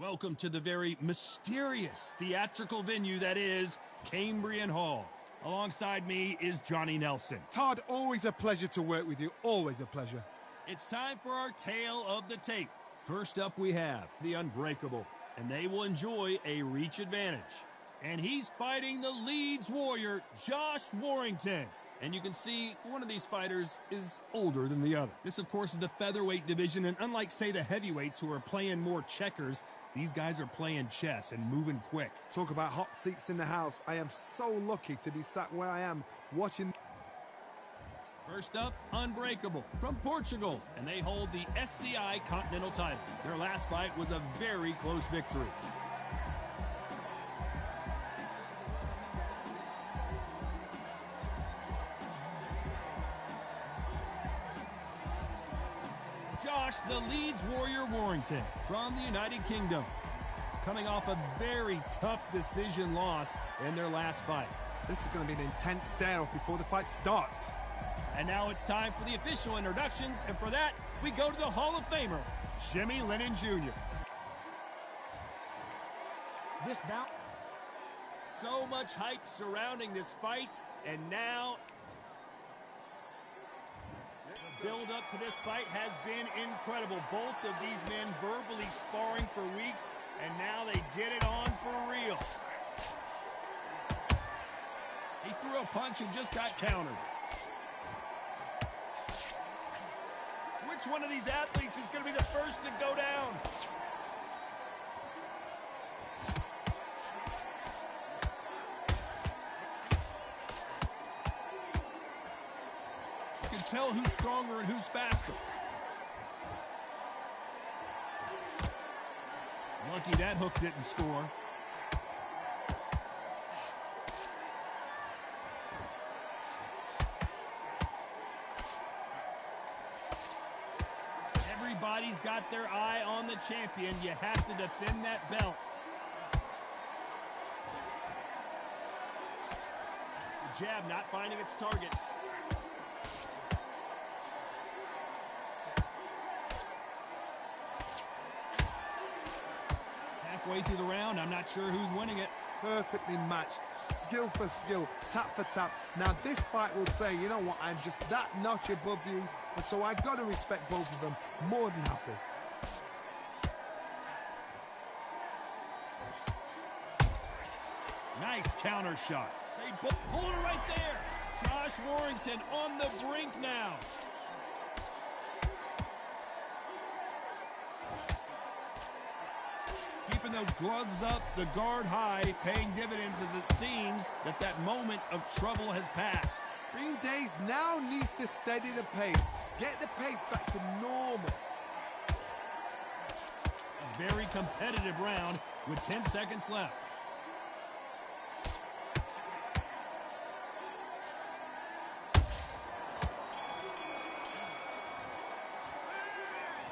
Welcome to the very mysterious theatrical venue that is Cambrian Hall. Alongside me is Johnny Nelson. Todd, always a pleasure to work with you. Always a pleasure. It's time for our tale of the tape. First up we have the Unbreakable, and they will enjoy a reach advantage. And he's fighting the Leeds Warrior, Josh Warrington. And you can see one of these fighters is older than the other. This, of course, is the featherweight division, and unlike, say, the heavyweights who are playing more checkers, these guys are playing chess and moving quick. Talk about hot seats in the house. I am so lucky to be sat where I am watching. First up, Unbreakable from Portugal, and they hold the SCI Continental title. Their last fight was a very close victory. Josh, the Leeds Warrior Warrington from the United Kingdom, coming off a very tough decision loss in their last fight. This is going to be an intense stare-off before the fight starts. And now it's time for the official introductions, and for that, we go to the Hall of Famer, Jimmy Lennon Jr. This bout, so much hype surrounding this fight, and now the build-up to this fight has been incredible. Both of these men verbally sparring for weeks, and now they get it on for real. He threw a punch and just got countered. Which one of these athletes is going to be the first to go down? You can tell who's stronger and who's faster. Lucky that hook didn't score. Everybody's got their eye on the champion. You have to defend that belt. The jab not finding its target. Halfway through the round, I'm not sure who's winning it. Perfectly matched, skill for skill, tap for tap. Now this fight will say, you know what, I'm just that notch above you, and so I've got to respect both of them more than happy. Nice counter shot. They both hold it right there. Josh Warrington on the brink now. Keeping those gloves up, the guard high, paying dividends as it seems that that moment of trouble has passed. Green Days now needs to steady the pace. Get the pace back to normal. A very competitive round with 10 seconds left.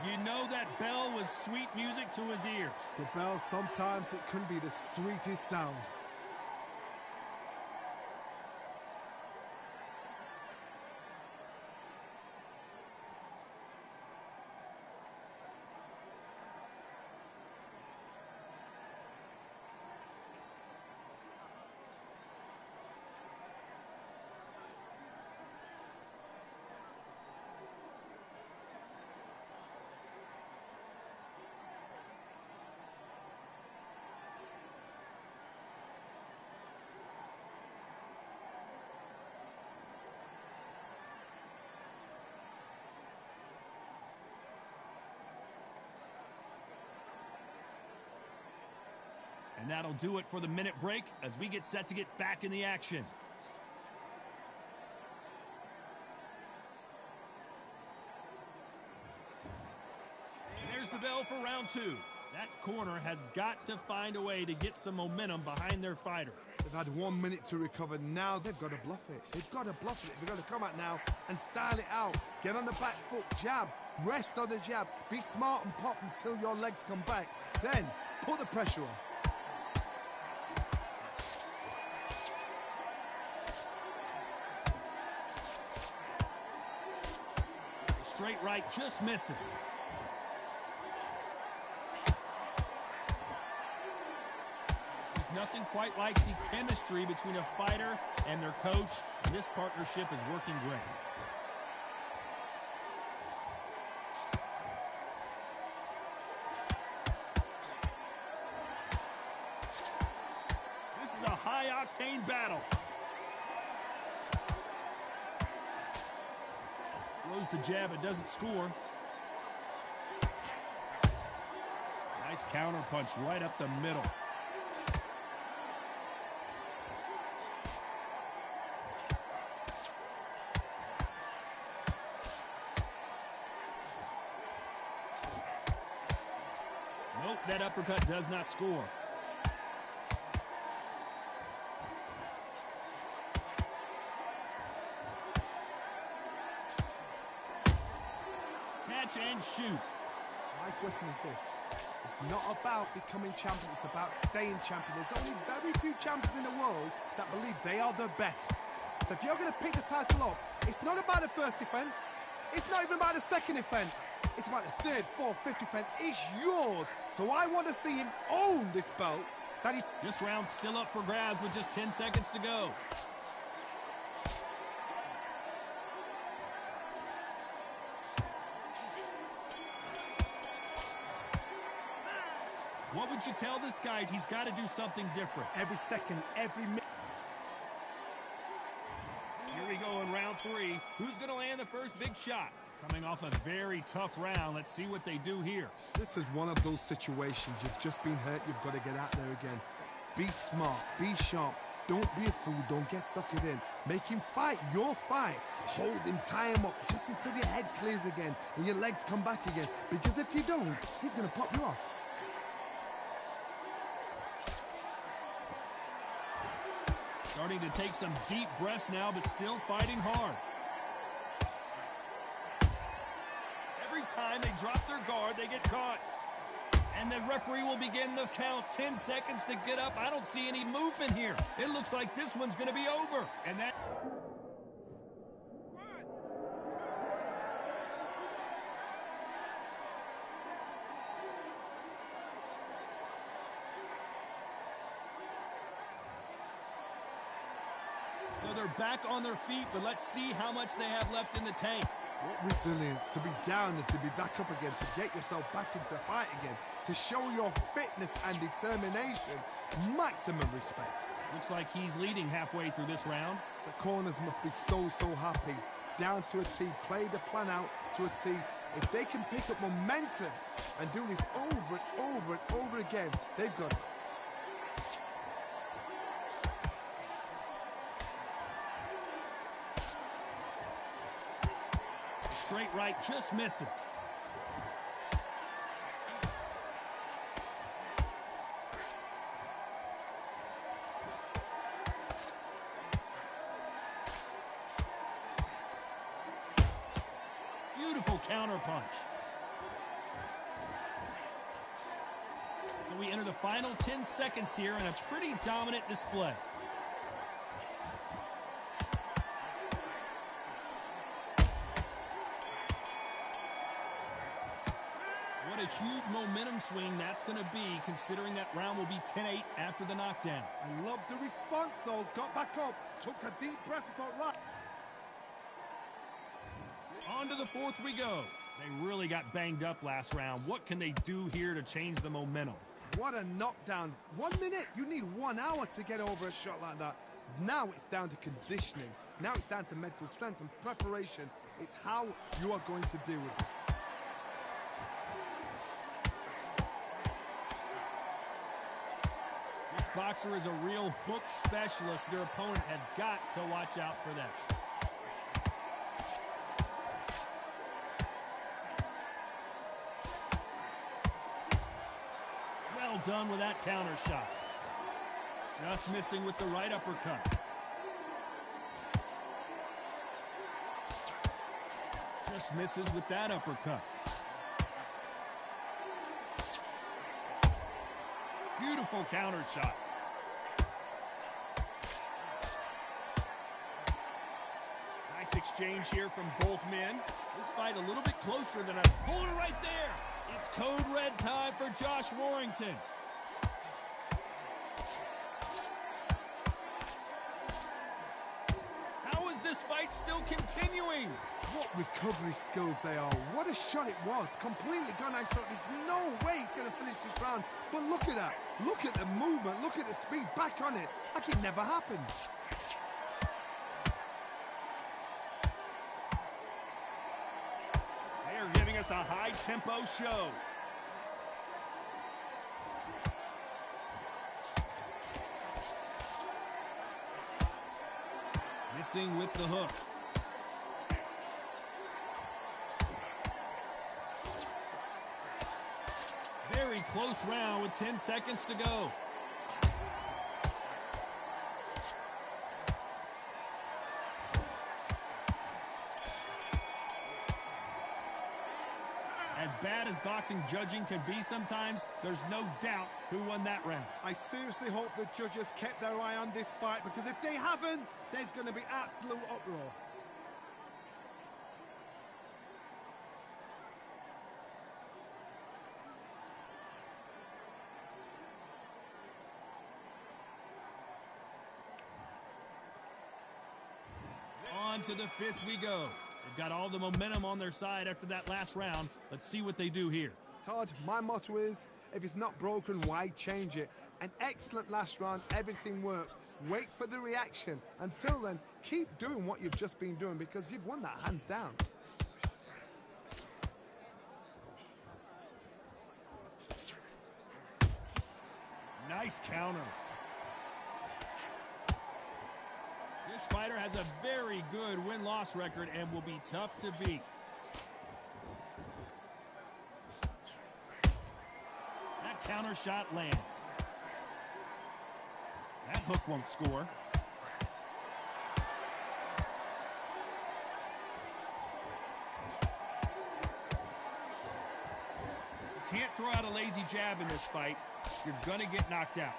You know that bell was sweet music to his ears. The bell, sometimes it can be the sweetest sound. And that'll do it for the minute break as we get set to get back in the action. And there's the bell for round two. That corner has got to find a way to get some momentum behind their fighter. They've had 1 minute to recover. Now they've got to bluff it. They've got to bluff it. They've got to come out now and style it out. Get on the back foot, jab, rest on the jab. Be smart and pop until your legs come back. Then put the pressure on. Straight right just misses. nothing quite like the chemistry between a fighter and their coach, and this partnership is working great. This is a high-octane battle. Throws the jab, it doesn't score. Nice counter punch right up the middle. Nope, that uppercut does not score. Catch and shoot. My question is this. It's not about becoming champion, it's about staying champion. There's only very few champions in the world that believe they are the best. So if you're going to pick the title up, it's not about the first defense. It's not even about the second defense. It's about the third, fourth, fifth defense. It's yours. So I want to see him own this belt. This round's still up for grabs with just 10 seconds to go. What would you tell this guy? He's got to do something different. Every second, every minute. Here we go in round 3. Who's going to land the first big shot? Coming off a very tough round. Let's see what they do here. This is one of those situations. You've just been hurt. You've got to get out there again. Be smart. Be sharp. Don't be a fool. Don't get suckered in. Make him fight your fight. Hold him, tie him up, just until your head clears again and your legs come back again. Because if you don't, he's going to pop you off. Starting to take some deep breaths now, but still fighting hard. Every time they drop their guard, they get caught. And the referee will begin the count. 10 seconds to get up. I don't see any movement here. It looks like this one's going to be over. And that... So they're back on their feet, but let's see how much they have left in the tank. What resilience to be down and to be back up again, to get yourself back into fight again, to show your fitness and determination. Maximum respect. Looks like he's leading halfway through this round. The corners must be so happy. Down to a T, play the plan out to a T. If they can pick up momentum and do this over and over and over again, they've got it. Straight right just misses. Beautiful counter punch. So we enter the final 10 seconds here in a pretty dominant display. What a huge momentum swing that's going to be, considering that round will be 10-8 after the knockdown. I love the response, though. Got back up, took a deep breath, and thought, right. On to the fourth we go. They really got banged up last round. What can they do here to change the momentum? What a knockdown. 1 minute. You need 1 hour to get over a shot like that. Now it's down to conditioning. Now it's down to mental strength and preparation. It's how you are going to deal with this. Boxer is a real hook specialist. Their opponent has got to watch out for that. Well done with that counter shot. Just missing with the right uppercut. Just misses with that uppercut. Beautiful counter shot. Nice exchange here from both men. This fight a little bit closer than a puller right there. It's code red time for Josh Warrington. fight's still continuing. What recovery skills they are. What a shot it was. Completely gone. I thought there's no way he's going to finish this round. But look at that. Look at the movement. Look at the speed. Back on it. Like it never happened. They're giving us a high-tempo show. Missing with the hook. Very close round with 10 seconds to go. As bad as boxing judging can be sometimes, there's no doubt who won that round. I seriously hope the judges kept their eye on this fight, because if they haven't, there's going to be absolute uproar. On to the fifth we go. They've got all the momentum on their side after that last round. Let's see what they do here. Todd, my motto is, if it's not broken, why change it? An excellent last round, everything works. Wait for the reaction. Until then, keep doing what you've just been doing, because you've won that hands down. Nice counter. This fighter has a very good win-loss record and will be tough to beat. That counter shot lands. That hook won't score. You can't throw out a lazy jab in this fight. You're going to get knocked out.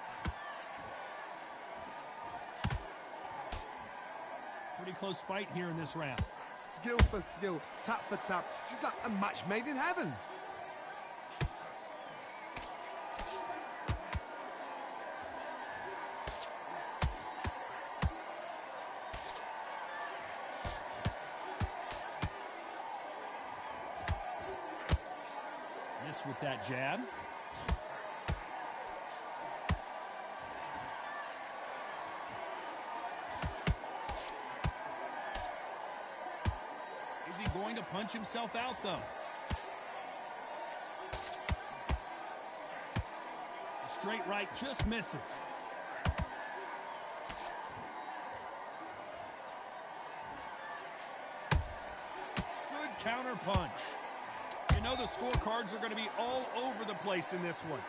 Pretty close fight here in this round. Skill for skill, tap for tap. She's like a match made in heaven. Miss with that jab. Is he going to punch himself out, though? The straight right just misses. Good counter punch. You know the scorecards are going to be all over the place in this one.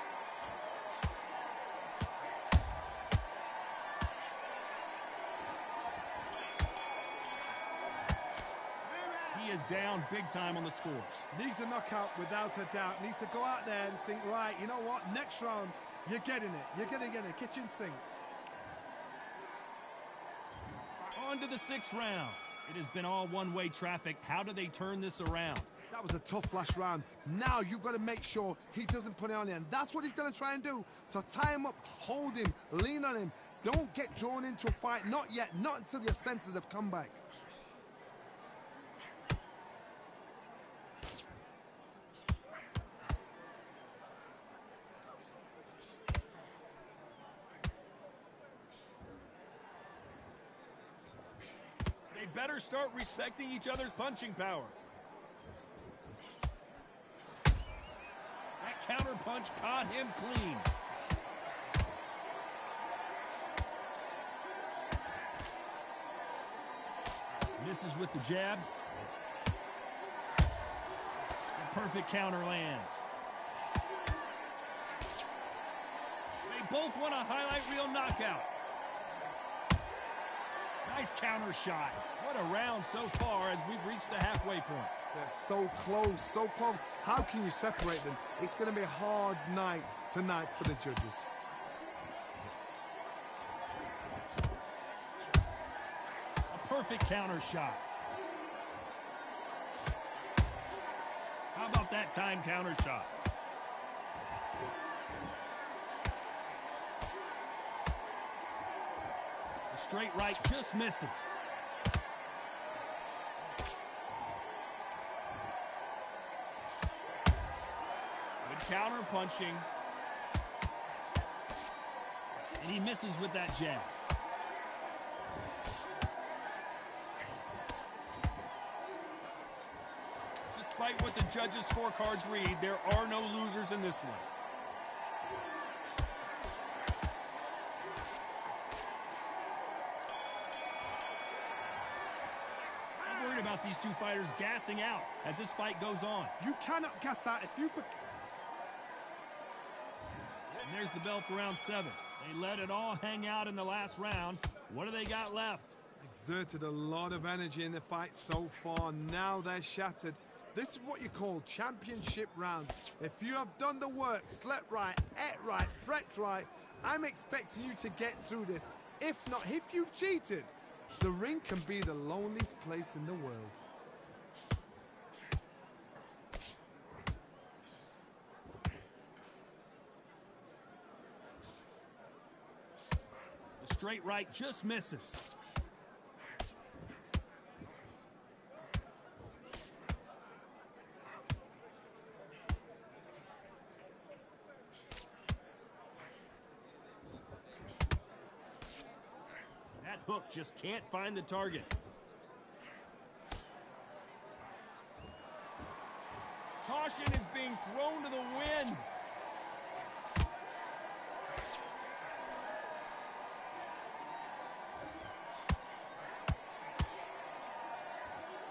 He is down big time on the scores. Needs a knockout without a doubt. Needs to go out there and think, right, you know what? Next round, you're getting it. You're going to get it. Kitchen sink. On to the sixth round. It has been all one-way traffic. How do they turn this around? That was a tough last round. Now you've got to make sure he doesn't put it on you. And that's what he's going to try and do. So tie him up, hold him, lean on him. Don't get drawn into a fight. Not yet. Not until your senses have come back. They better start respecting each other's punching power. That counter punch caught him clean. Misses with the jab. The perfect counter lands. They both want a highlight reel knockout. Nice counter shot. What a round so far as we've reached the halfway point. They're so close, so close. How can you separate them? It's going to be a hard night tonight for the judges. A perfect counter shot. How about that time counter shot? The straight right just misses. punching. And he misses with that jab. Despite what the judges' scorecards read, there are no losers in this one. I'm worried about these two fighters gassing out as this fight goes on. You cannot gas out if you... And there's the bell for round 7. They let it all hang out in the last round. What do they got left? Exerted a lot of energy in the fight so far. Now they're shattered. This is what you call championship rounds. If you have done the work, slept right, ate right, prepped right, I'm expecting you to get through this. If not, if you've cheated, the ring can be the loneliest place in the world. The straight right just misses. That hook just can't find the target. Caution is being thrown to the wind.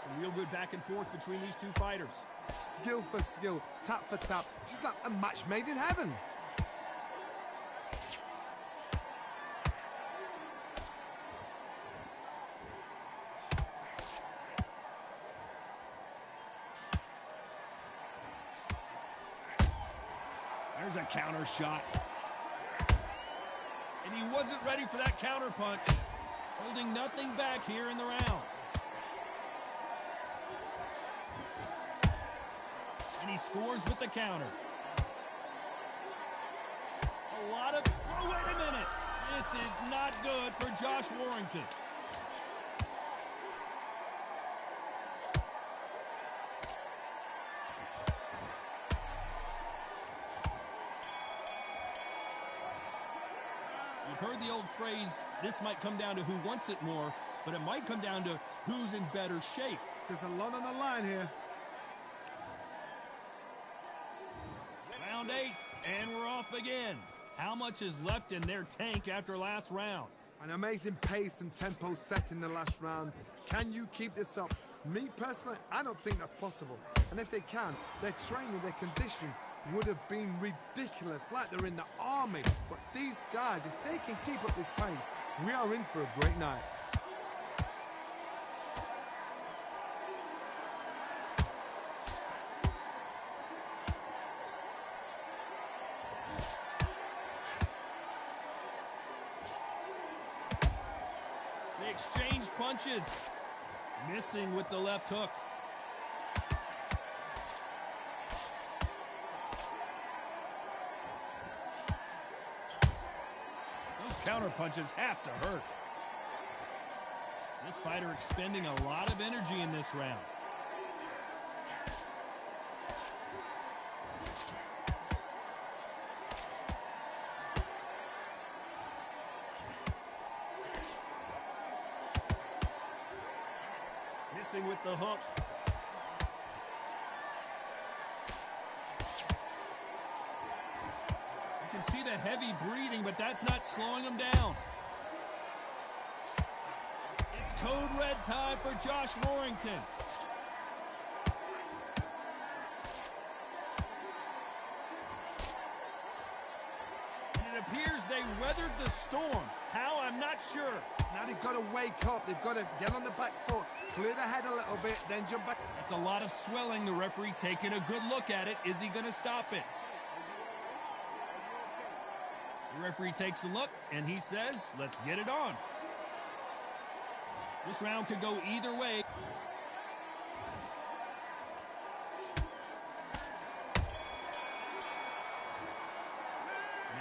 Some real good back and forth between these two fighters. Skill for skill, tap for tap. Just like a match made in heaven. There's a counter shot. And he wasn't ready for that counter punch. Holding nothing back here in the round. And he scores with the counter. A lot of... Oh, wait a minute. This is not good for Josh Warrington. You've heard the old phrase, this might come down to who wants it more, but it might come down to who's in better shape. There's a lot on the line here. Round 8, and we're off again. How much is left in their tank after last round? An amazing pace and tempo set in the last round. Can you keep this up? Me personally, I don't think that's possible. And if they can, their training, their conditioning would have been ridiculous, like they're in the army. But these guys, if they can keep up this pace, we are in for a great night. They exchange punches. Missing with the left hook. Those counter punches have to hurt. This fighter expending a lot of energy in this round. Missing with the hook. You can see the heavy breathing, but that's not slowing him down. It's code red time for Josh Warrington. And it appears they weathered the storm. How? I'm not sure. Now they've got to wake up. They've got to get on the back foot, clear the head a little bit, then jump back. That's a lot of swelling. The referee taking a good look at it. Is he going to stop it? The referee takes a look, and he says, let's get it on. This round could go either way.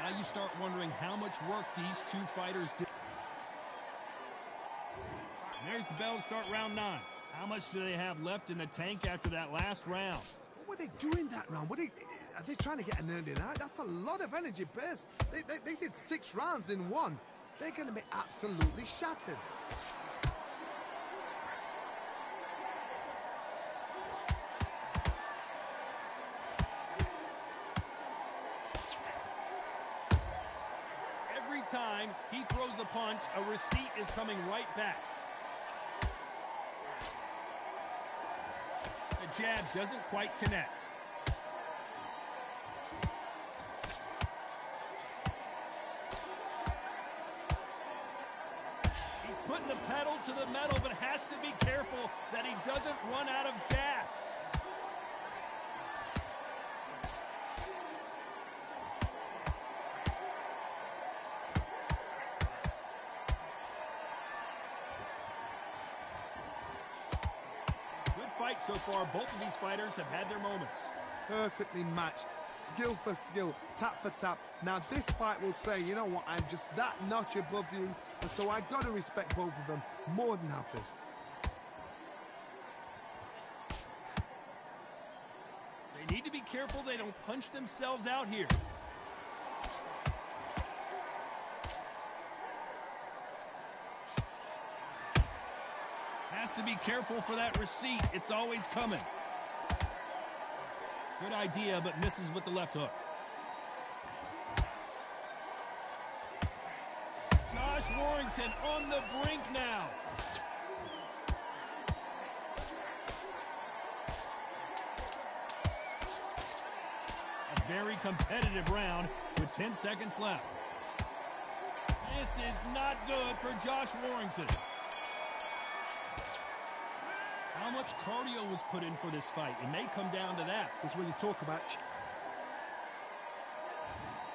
Now you start wondering how much work these two fighters did. And there's the bell to start round 9. How much do they have left in the tank after that last round? What were they doing that round? Are they trying to get an early night? That's a lot of energy burst. They did 6 rounds in one. They're going to be absolutely shattered. Every time he throws a punch, a receipt is coming right back. The jab doesn't quite connect. He's putting the pedal to the metal, but has to be careful that he doesn't run out of gas. Fight so far. Both of these fighters have had their moments. Perfectly matched, skill for skill, tap for tap. Now this fight will say, you know what, I'm just that notch above you, and so I've got to respect both of them more than happy. They need to be careful they don't punch themselves out here. Has to be careful for that receipt. It's always coming. Good idea, but misses with the left hook. Josh Warrington on the brink now. A very competitive round with 10 seconds left. This is not good for Josh Warrington. How much cardio was put in for this fight? It may come down to that. That's when you talk about...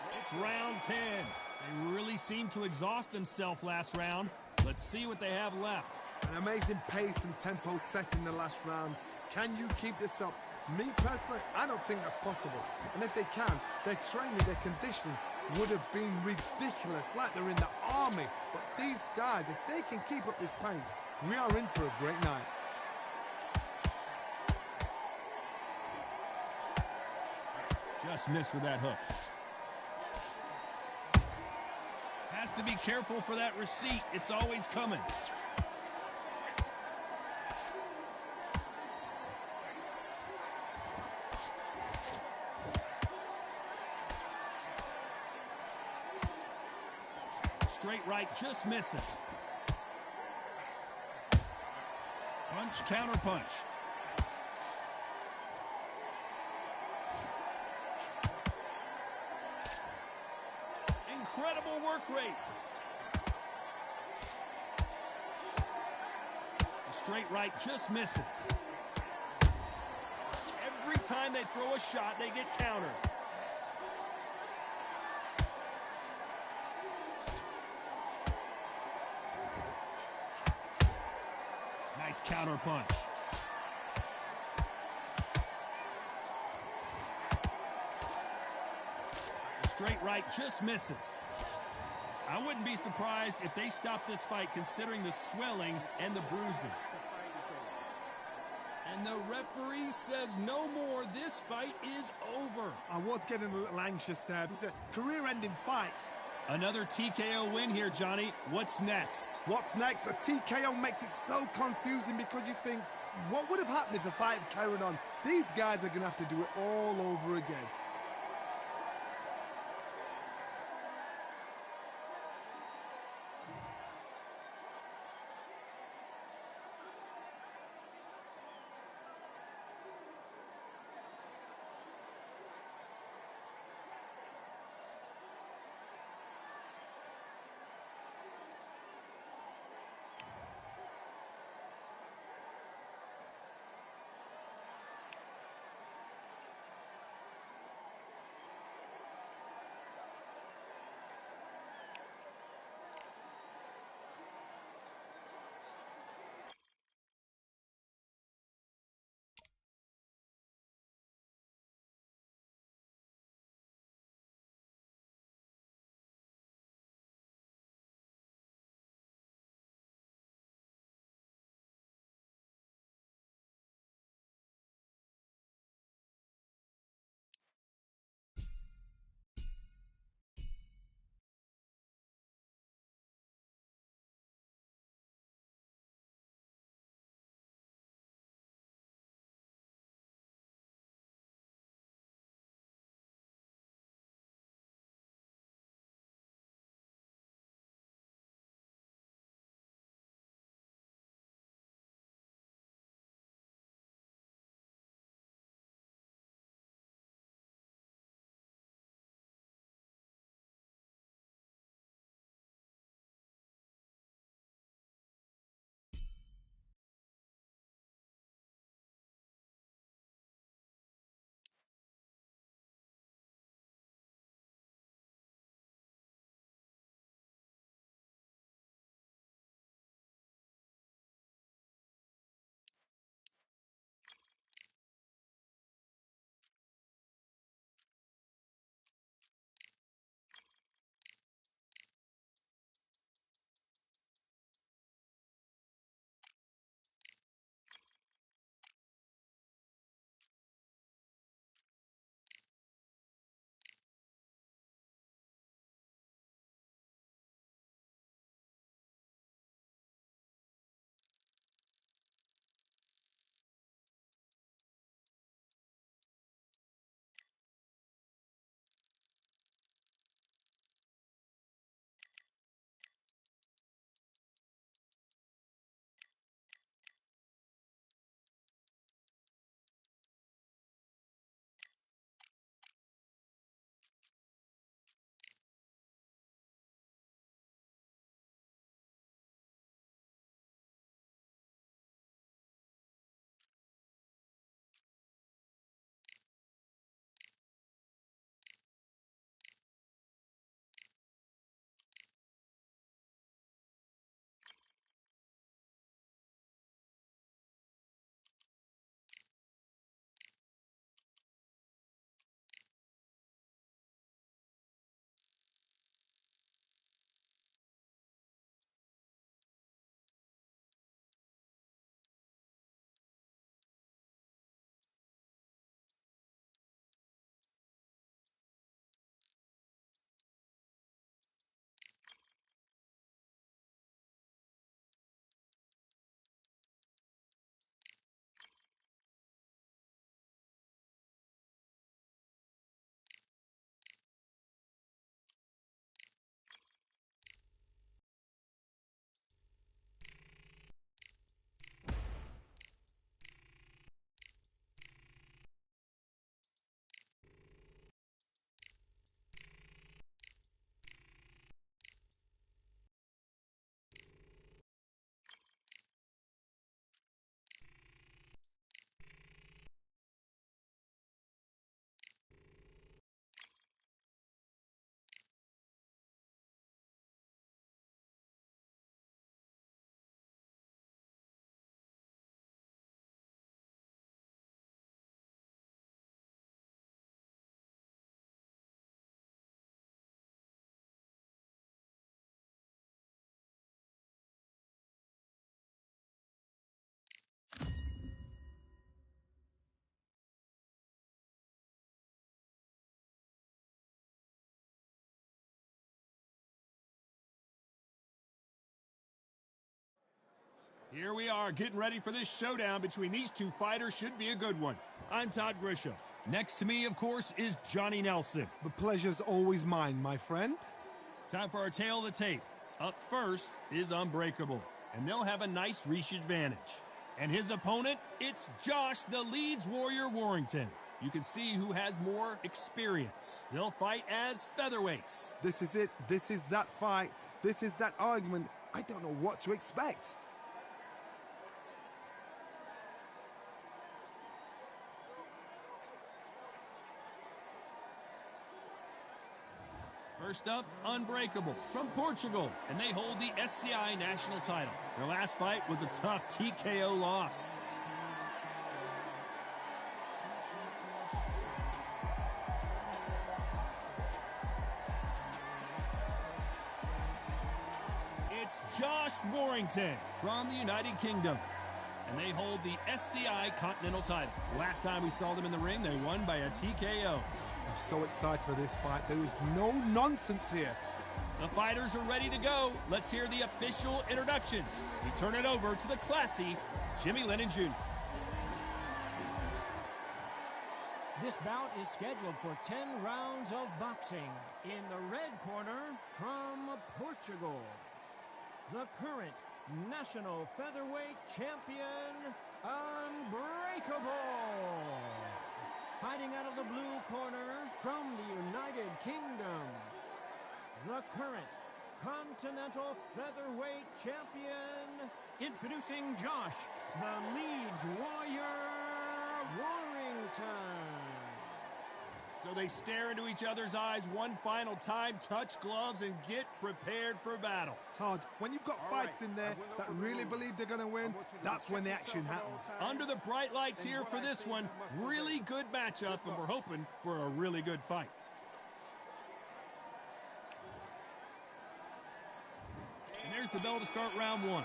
It's round 10. They really seemed to exhaust themselves last round. Let's see what they have left. An amazing pace and tempo set in the last round. Can you keep this up? Me personally, I don't think that's possible. And if they can, their training, their conditioning would have been ridiculous, like they're in the army. But these guys, if they can keep up this pace, we are in for a great night. Just missed with that hook. Has to be careful for that receipt. It's always coming. Straight right just misses. Punch, counter punch. Incredible work rate. The straight right just misses. Every time they throw a shot, they get countered. Nice counter punch. The straight right just misses. I wouldn't be surprised if they stop this fight considering the swelling and the bruising. And the referee says no more. This fight is over. I was getting a little anxious there. It's a career-ending fight. Another TKO win here, Johnny. What's next? What's next? A TKO makes it so confusing because you think, what would have happened if the fight had carried on? These guys are going to have to do it all over again. Here we are, getting ready for this showdown between these two fighters. Should be a good one. I'm Todd Grisham. Next to me, of course, is Johnny Nelson. The pleasure's always mine, my friend. Time for our tale of the tape. Up first is Unbreakable, and they'll have a nice reach advantage. And his opponent, it's Josh, the Leeds Warrior Warrington. You can see who has more experience. They'll fight as featherweights. This is it. This is that fight. This is that argument. I don't know what to expect. First up, Unbreakable from Portugal, and they hold the SCI national title. Their last fight was a tough TKO loss. It's Josh Warrington from the United Kingdom, and they hold the SCI Continental title. Last time we saw them in the ring, they won by a TKO. I'm so excited for this fight. There is no nonsense here. The fighters are ready to go. Let's hear the official introductions. We turn it over to the classy Jimmy Lennon Jr. This bout is scheduled for 10 rounds of boxing. In the red corner, from Portugal, the current national featherweight champion, Unbreakable. Fighting out of the blue corner, from the United Kingdom, the current continental featherweight champion, introducing Josh, the Leeds Warrior Warrington. So they stare into each other's eyes one final time, touch gloves, and get prepared for battle. Todd, when you've got fights in there that really believe they're going to win, that's when the action happens. Under the bright lights here for this one, really good matchup, and we're hoping for a really good fight. And there's the bell to start round one.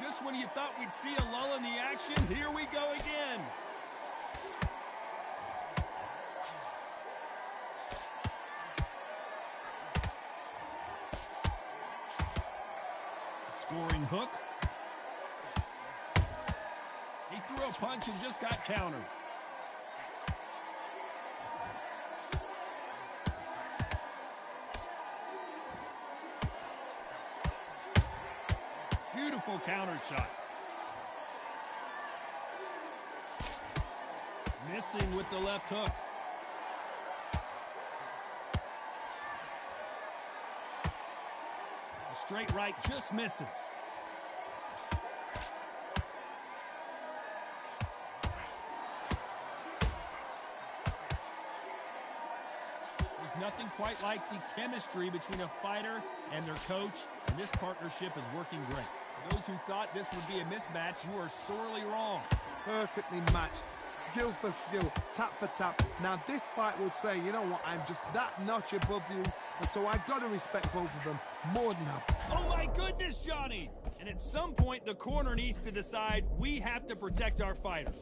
Just when you thought we'd see a lull in the action, here we go again. Scoring hook. He threw a punch and just got countered. Beautiful counter shot. Missing with the left hook. A straight right just misses. There's nothing quite like the chemistry between a fighter and their coach, and this partnership is working great. Those who thought this would be a mismatch, you are sorely wrong. Perfectly matched, skill for skill, tap for tap. Now this fight will say, you know what, I'm just that notch above you, and so I've got to respect both of them more than that. Oh my goodness, Johnny! And at some point, the corner needs to decide we have to protect our fighter.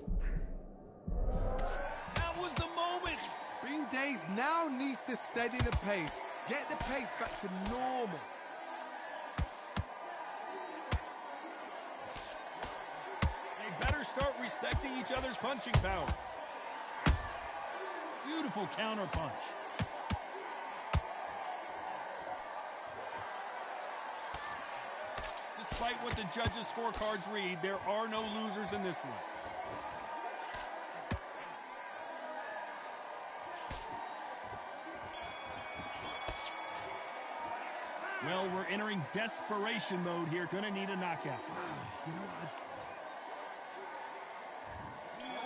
That was the moment! Being dazed now needs to steady the pace. Get the pace back to normal. Start respecting each other's punching power. Beautiful counter punch. Despite what the judges' scorecards read, there are no losers in this one. Well, we're entering desperation mode here. Gonna need a knockout. Wow, you know what?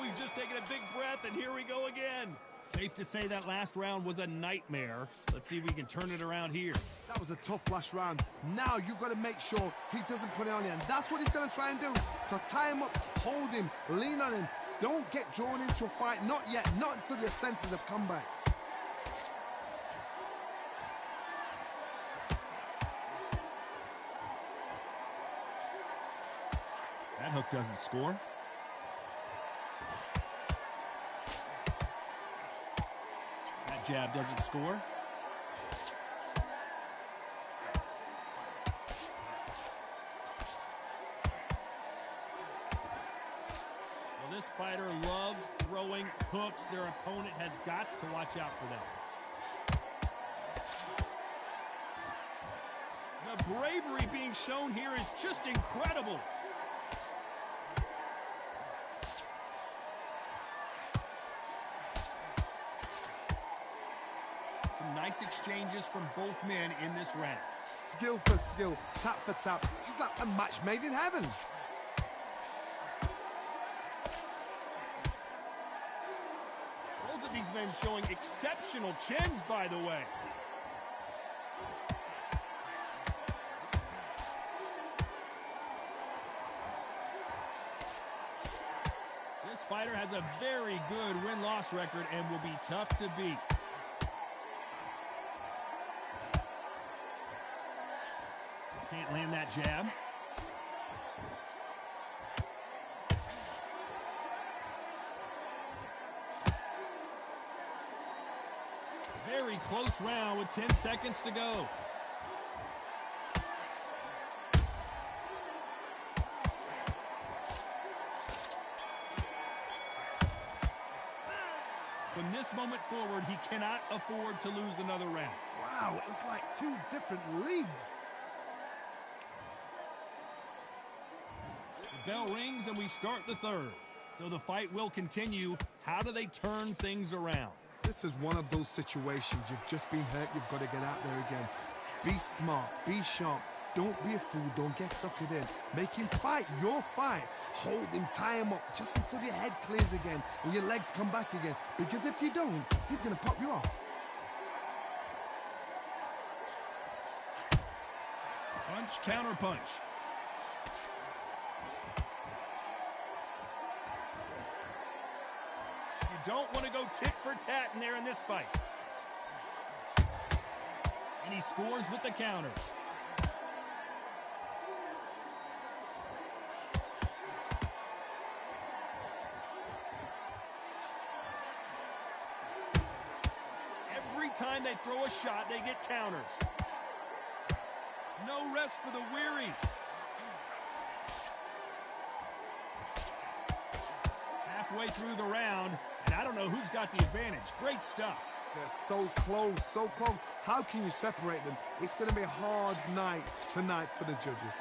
We've just taken a big breath, and here we go again. Safe to say that last round was a nightmare. Let's see if we can turn it around here. That was a tough last round. Now you've got to make sure he doesn't put it on you, and that's what he's going to try and do. So tie him up, hold him, lean on him. Don't get drawn into a fight. Not yet. Not until your senses have come back. That hook doesn't score. That jab doesn't score. fighter loves throwing hooks. Their opponent has got to watch out for them. The bravery being shown here is just incredible. Some nice exchanges from both men in this round. Skill for skill, tap for tap. Just like a match made in heaven. Both of these men showing exceptional chins, by the way. This fighter has a very good win-loss record and will be tough to beat. Can't land that jab. Very close round with 10 seconds to go. From this moment forward, he cannot afford to lose another round. Wow, it was like two different leagues. The bell rings and we start the third. So the fight will continue. How do they turn things around? This is one of those situations. You've just been hurt. You've got to get out there again. Be smart. Be sharp. Don't be a fool. Don't get suckered in. Make him fight your fight. Hold him. Tie him up just until your head clears again and your legs come back again. Because if you don't, he's going to pop you off. Punch, counter punch. You don't want to go tit for tat in there in this fight. And he scores with the counter. Every time they throw a shot, they get countered. No rest for the weary. Halfway through the round, and I don't know who's got the advantage. Great stuff. They're so close, so close. How can you separate them? It's going to be a hard night tonight for the judges.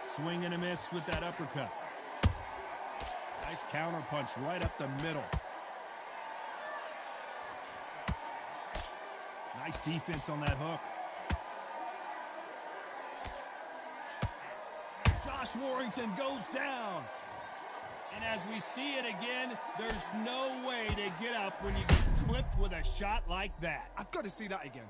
Swing and a miss with that uppercut. Nice counter punch right up the middle. Nice defense on that hook. Josh Warrington goes down. And as we see it again, there's no way to get up when you get clipped with a shot like that. I've got to see that again.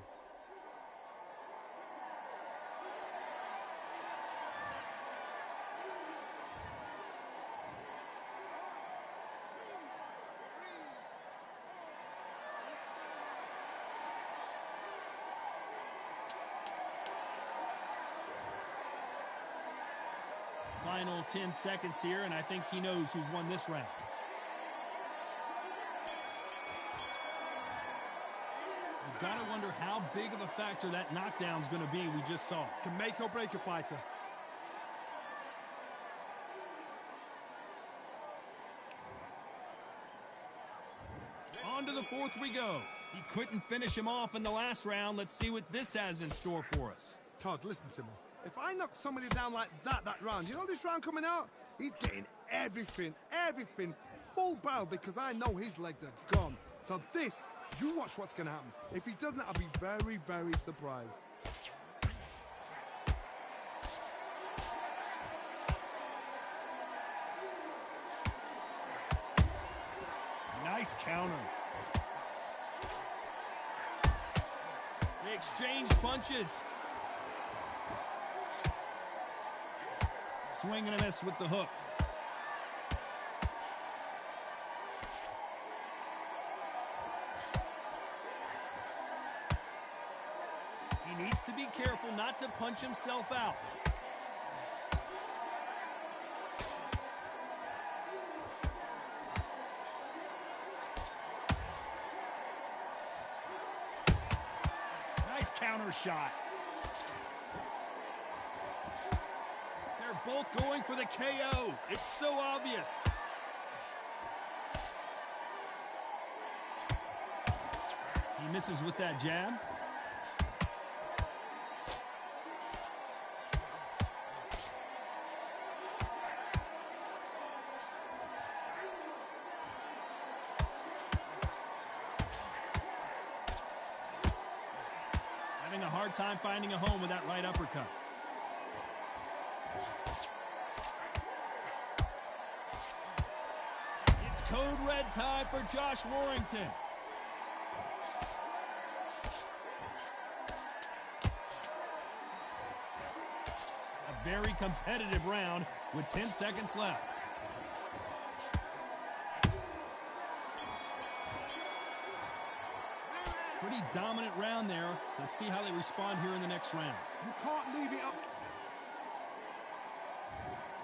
Final 10 seconds here, and I think he knows who's won this round. You've got to wonder how big of a factor that knockdown's going to be we just saw. Can make or break a fighter. On to the fourth we go. He couldn't finish him off in the last round. Let's see what this has in store for us. Todd, listen to me. If I knock somebody down like that round, you know this round coming out? He's getting everything, full barrel because I know his legs are gone. So this, you watch what's going to happen. If he doesn't, I'll be very, very surprised. Nice counter. They exchange punches. Swing and a miss with the hook. He needs to be careful not to punch himself out. Nice counter counter shot. They're both going for the KO. It's so obvious. He misses with that jab. Having a hard time finding a home with that right uppercut. It's code red time for Josh Warrington. A very competitive round with 10 seconds left. Pretty dominant round there. Let's see how they respond here in the next round. You can't leave it up.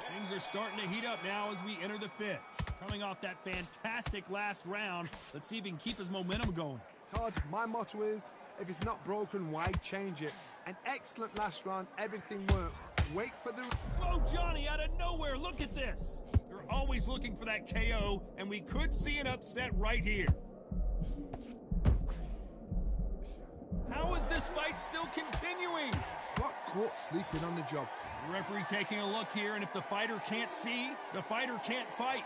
Things are starting to heat up now as we enter the fifth. Coming off that fantastic last round, let's see if he can keep his momentum going. Todd, my motto is, if it's not broken, why change it? An excellent last round, everything works. Wait for the... Whoa, Johnny, out of nowhere, look at this. They're always looking for that KO, and we could see an upset right here. How is this fight still continuing? Got caught sleeping on the job. The referee taking a look here, and if the fighter can't see, the fighter can't fight.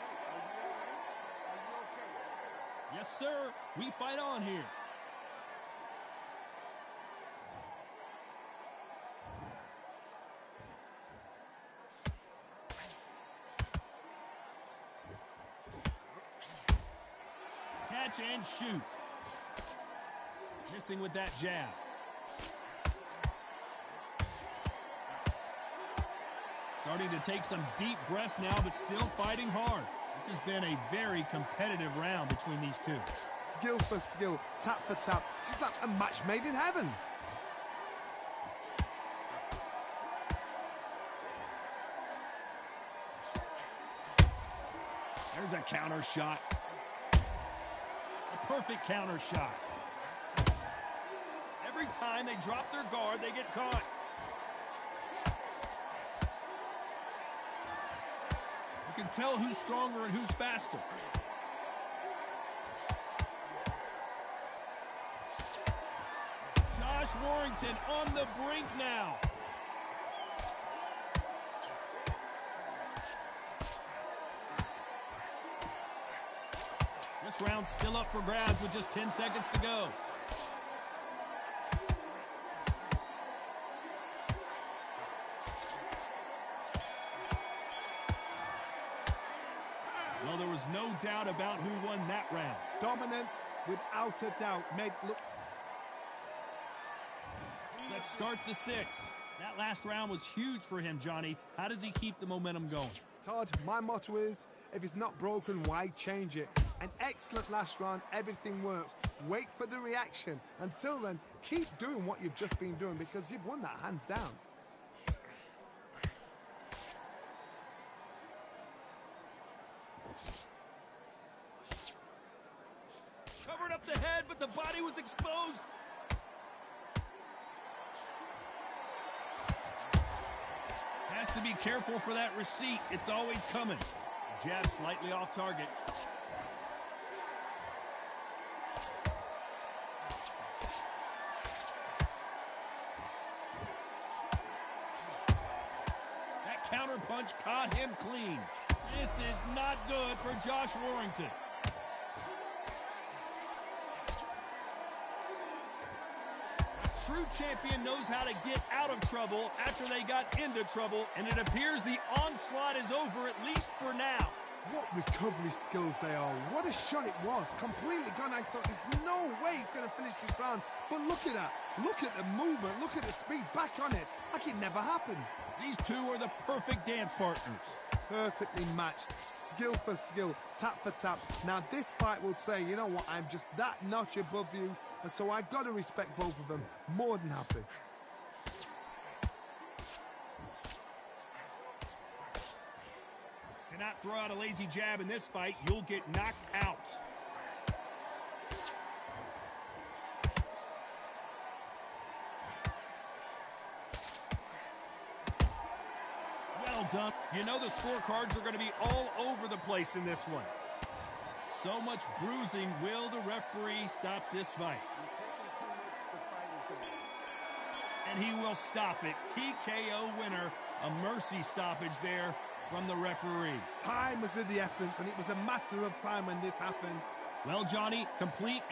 Yes, sir. We fight on here. Catch and shoot. Missing with that jab. Starting to take some deep breaths now, but still fighting hard. This has been a very competitive round between these two. Skill for skill, tap for tap. Just like a match made in heaven. There's a counter shot. A perfect counter shot. Every time they drop their guard, they get caught. You can tell who's stronger and who's faster. Josh Warrington on the brink now. This round's still up for grabs with just 10 seconds to go. Well, there was no doubt about who won that round. Dominance, without a doubt, made look. Let's start the sixth. That last round was huge for him, Johnny. How does he keep the momentum going? Todd, my motto is, if it's not broken, why change it? An excellent last round, everything works. Wait for the reaction. Until then, keep doing what you've just been doing because you've won that hands down. Covered up the head, but the body was exposed. Has to be careful for that receipt. It's always coming. Jab slightly off target. That counter punch caught him clean. This is not good for Josh Warrington. True champion knows how to get out of trouble after they got into trouble, and it appears the onslaught is over, at least for now. What recovery skills they are. What a shot it was. Completely gone. I thought there's no way he's going to finish this round. But look at that. Look at the movement. Look at the speed. Back on it. Like it never happened. These two are the perfect dance partners. Perfectly matched. Skill for skill. Tap for tap. Now this fight will say, you know what, I'm just that notch above you. And so I've got to respect both of them. More than happy. Cannot throw out a lazy jab in this fight. You'll get knocked out. done. You know the scorecards are going to be all over the place in this one. So much bruising. Will the referee stop this fight? And he will stop it. TKO winner. A mercy stoppage there from the referee. Time was of the essence, and it was a matter of time when this happened. Well, Johnny, complete.